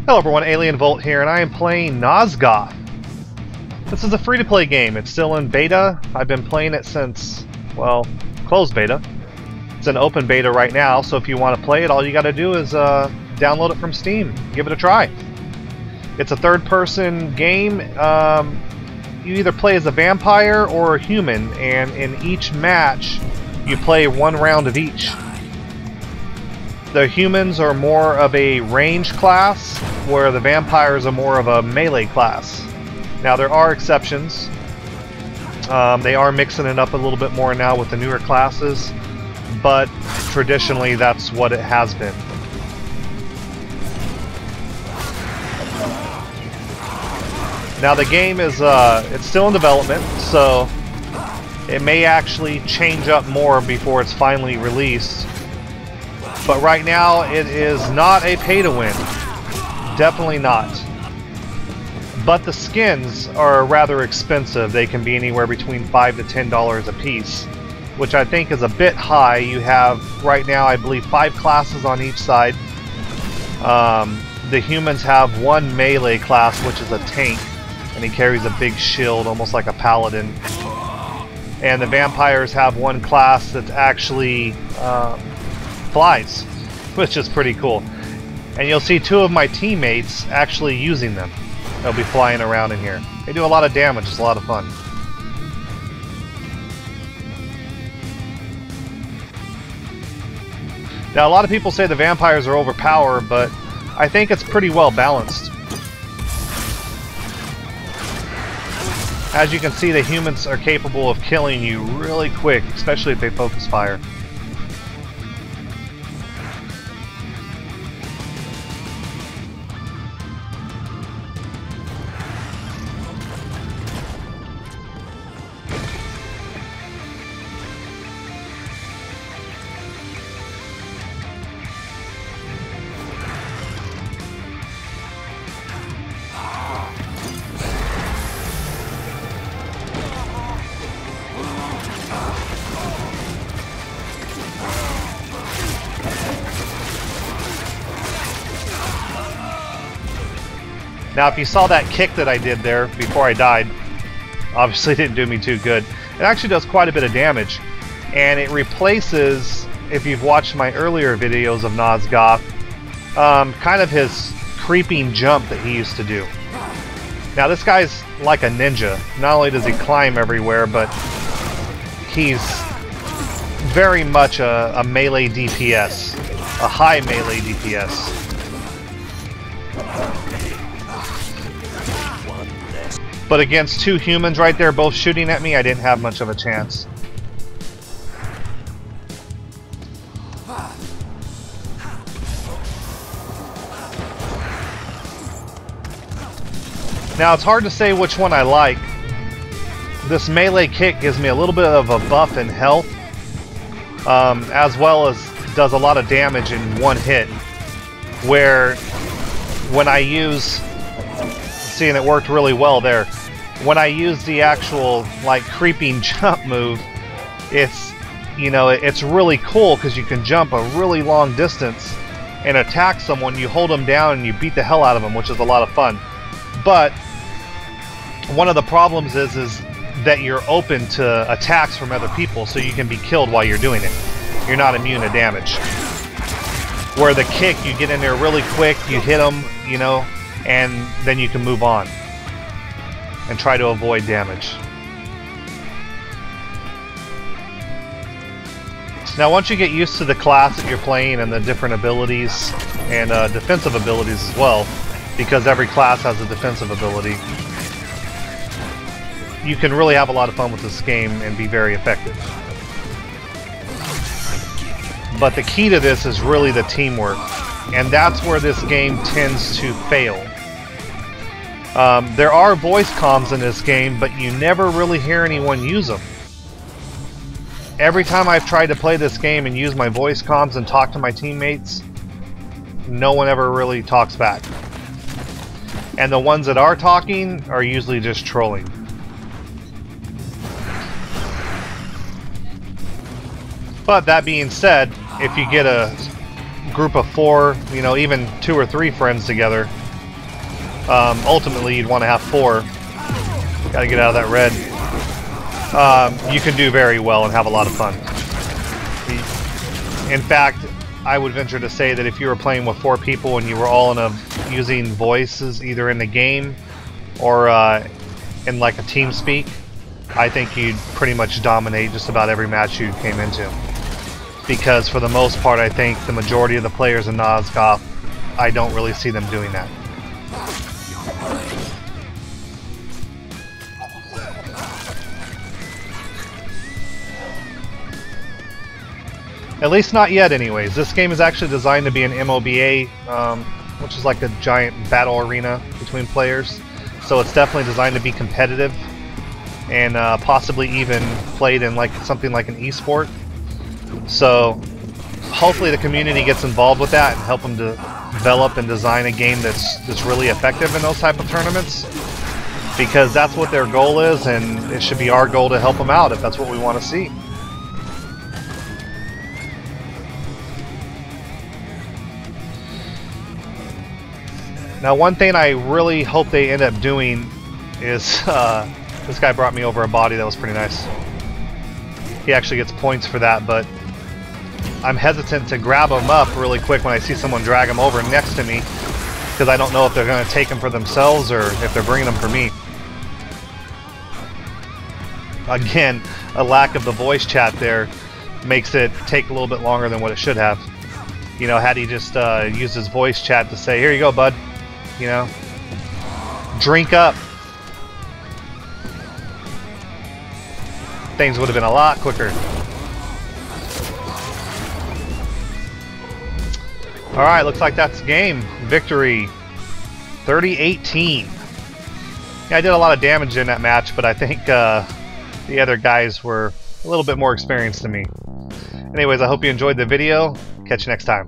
Hello everyone, Alien Volt here, and I am playing Nosgoth. This is a free-to-play game. It's still in beta. I've been playing it since, well, closed beta. It's an open beta right now, so if you want to play it, all you gotta do is download it from Steam. Give it a try. It's a third-person game. You either play as a vampire or a human, and in each match, you play one round of each. The humans are more of a range class, where the vampires are more of a melee class. Now there are exceptions. They are mixing it up a little bit more now with the newer classes, but traditionally that's what it has been. Now the game is it's still in development, so it may actually change up more before it's finally released. But right now it is not a pay-to-win. Definitely not. But the skins are rather expensive. They can be anywhere between $5 to $10 a piece, which I think is a bit high. You have, right now, I believe 5 classes on each side. The humans have one melee class, which is a tank, and he carries a big shield, almost like a paladin. And the vampires have one class that actually flies, which is pretty cool. And you'll see 2 of my teammates actually using them. They'll be flying around in here. They do a lot of damage. It's a lot of fun. Now, a lot of people say the vampires are overpowered, but I think it's pretty well balanced. As you can see, the humans are capable of killing you really quick, especially if they focus fire. Now, if you saw that kick that I did there before I died, obviously it didn't do me too good. It actually does quite a bit of damage, and it replaces, if you've watched my earlier videos of Nosgoth, kind of his creeping jump that he used to do. Now, this guy's like a ninja. Not only does he climb everywhere, but he's very much a melee DPS, a high melee DPS. But against 2 humans right there both shooting at me, I didn't have much of a chance. Now, it's hard to say which one I like. This melee kick gives me a little bit of a buff in health, as well as does a lot of damage in one hit, where when I use... See, and it worked really well there. When I use the actual like creeping jump move, it's, you know, it's really cool because you can jump a really long distance and attack someone. You hold them down and you beat the hell out of them, which is a lot of fun. But one of the problems is that you're open to attacks from other people, so you can be killed while you're doing it. You're not immune to damage. Where the kick, you get in there really quick, you hit them, you know, and then you can move on and try to avoid damage. Now, once you get used to the class that you're playing and the different abilities and defensive abilities as well, because every class has a defensive ability, you can really have a lot of fun with this game and be very effective. But the key to this is really the teamwork, and that's where this game tends to fail. There are voice comms in this game, but you never really hear anyone use them. Every time I've tried to play this game and use my voice comms and talk to my teammates, no one ever really talks back. And the ones that are talking are usually just trolling. But that being said, if you get a group of 4, you know, even 2 or 3 friends together, ultimately you'd want to have 4. Gotta get out of that red. You can do very well and have a lot of fun. In fact, I would venture to say that if you were playing with 4 people and you were all using voices either in the game or in like a team speak, I think you'd pretty much dominate just about every match you came into. Because for the most part, I think the majority of the players in Nosgoth, I don't really see them doing that. At least not yet anyways. This game is actually designed to be an MOBA, which is like a giant battle arena between players. So it's definitely designed to be competitive and possibly even played in like something like an esport. So hopefully the community gets involved with that and help them to develop and design a game that's really effective in those type of tournaments, because that's what their goal is, and it should be our goal to help them out if that's what we want to see. Now, one thing I really hope they end up doing is this guy brought me over a body that was pretty nice. He actually gets points for that, but I'm hesitant to grab him up really quick when I see someone drag him over next to me, because I don't know if they're going to take him for themselves or if they're bringing him for me. Again, a lack of the voice chat there makes it take a little bit longer than what it should have. You know, had he just used his voice chat to say, "Here you go, bud," you know, drink up, things would have been a lot quicker. Alright, looks like that's the game. Victory 30-18. Yeah, I did a lot of damage in that match, but I think the other guys were a little bit more experienced than me. Anyways, I hope you enjoyed the video. Catch you next time.